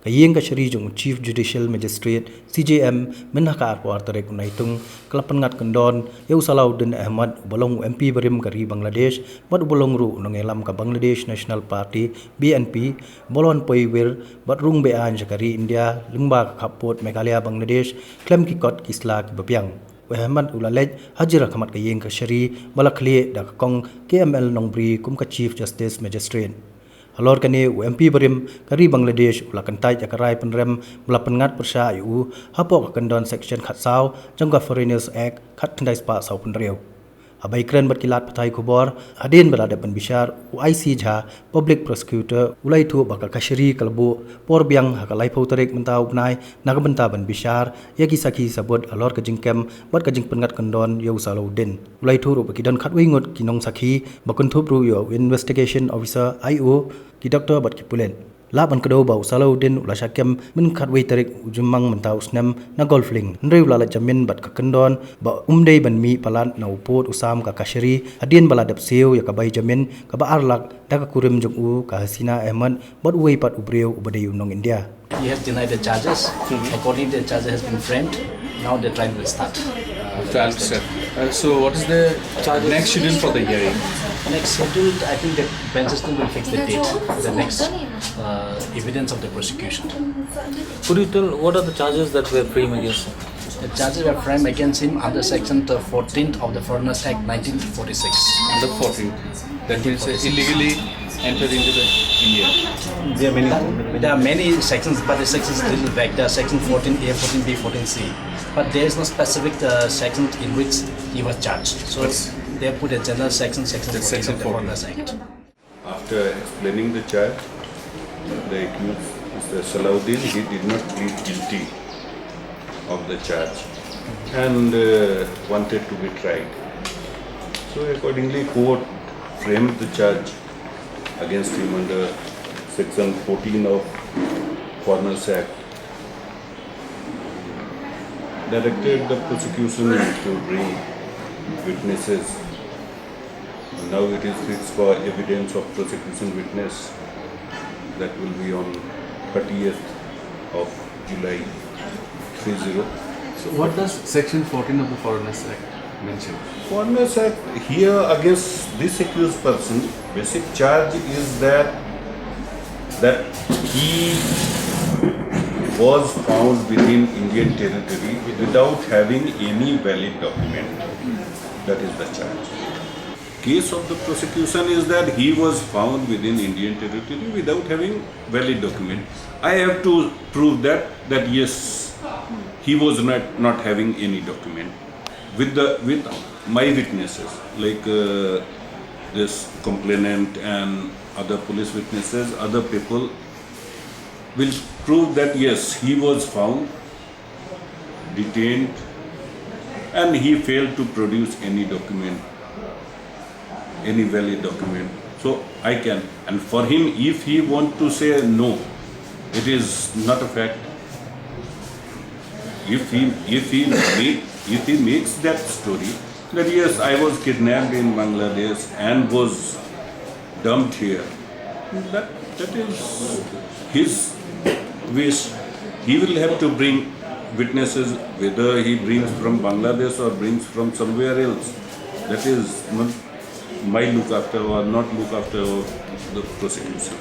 kayeng ka shari jung Chief Judicial Magistrate CJM menhaka arpo artarek unaitung kelapan ngat kendon yau Salahuddin Ahmad ubalong MP Barim kari Bangladesh bat ubalong ru nongelam ka Bangladesh National Party BNP bolon poiwir bat rung bean jakari India lingba ka kapot Meghalaya Bangladesh klem kikot kisla ki bapiang Ahmad ulalej hajira kamat kayeng ka shari balakhle da kong KML Nongbri kum ka Chief Justice Magistrate Halor kani UMP Barim kari Bangladesh ulakan tai jakarai penrem melapengat persa IU hapok kendon section khatsau jangka Foreigners Act khat tendai spa sau penriau abai kren berkilat patai kubor hadin berada penbishar UIC Jha Public Prosecutor ulai tu bakal kasyari kalbu por biang hakalai pau tarik mentau benai naga benta penbishar yagi saki sabut alor kejingkem bat kejing pengat kendon yau Salahuddin ulai tu ru bakidon khat wingut kinong saki bakun thup ru yo investigation officer IO ki Dr. bat kipulen laban kedau bau Salahuddin ula syakem min khatwei tarik ujumang mentau snam na golfling ndrei ula jamin bat ka kendon ba umdei ban mi palat na upot usam ka kashri adin bala dap seu ya ka bai jamin ka ba arlak da ka kurim jung u ka Hasina Ahmad bat uwei pat ubreu ubadeu nong India. He has denied the charges. According to the charges has been framed. Now the trial will start. So what is the next schedule for the hearing? Next schedule, I think the bench system will fix the date for the next evidence of the prosecution. Could you tell what are the charges that were framed against him? The charges were framed against him under section 14th of the Foreigners Act 1946. Under 14th. That means illegally entered into the India. There are many sections, but the sections still vague. There are section 14A, 14B, 14C. But there is no specific section in which he was charged. So they put a general section 14 of the Foreigners Act. After explaining the charge, the accused Mr. Salahuddin, he did not plead guilty of the charge and wanted to be tried. So accordingly, court framed the charge against him under section 14 of Foreigners Act, directed the prosecution to bring witnesses. Now it is fixed for evidence of prosecution witness that will be on 30th of July 30. So what does section 14 of the Foreigners Act mention? Foreigners Act here against this accused person, basic charge is that he was found within Indian territory without having any valid document. That is the charge. Case of the prosecution is that he was found within Indian territory without having valid document. I have to prove that yes, he was not having any document. With my witnesses, like this complainant and other police witnesses, other people will prove that yes, he was found, detained, and he failed to produce any document, any valid document. So I can, and for him, if he want to say no, it is not a fact. If he makes that story that yes, I was kidnapped in Bangladesh and was dumped here, that is his wish. He will have to bring witnesses, whether he brings from Bangladesh or brings from somewhere else. That is not my look after or not look after the prosecution.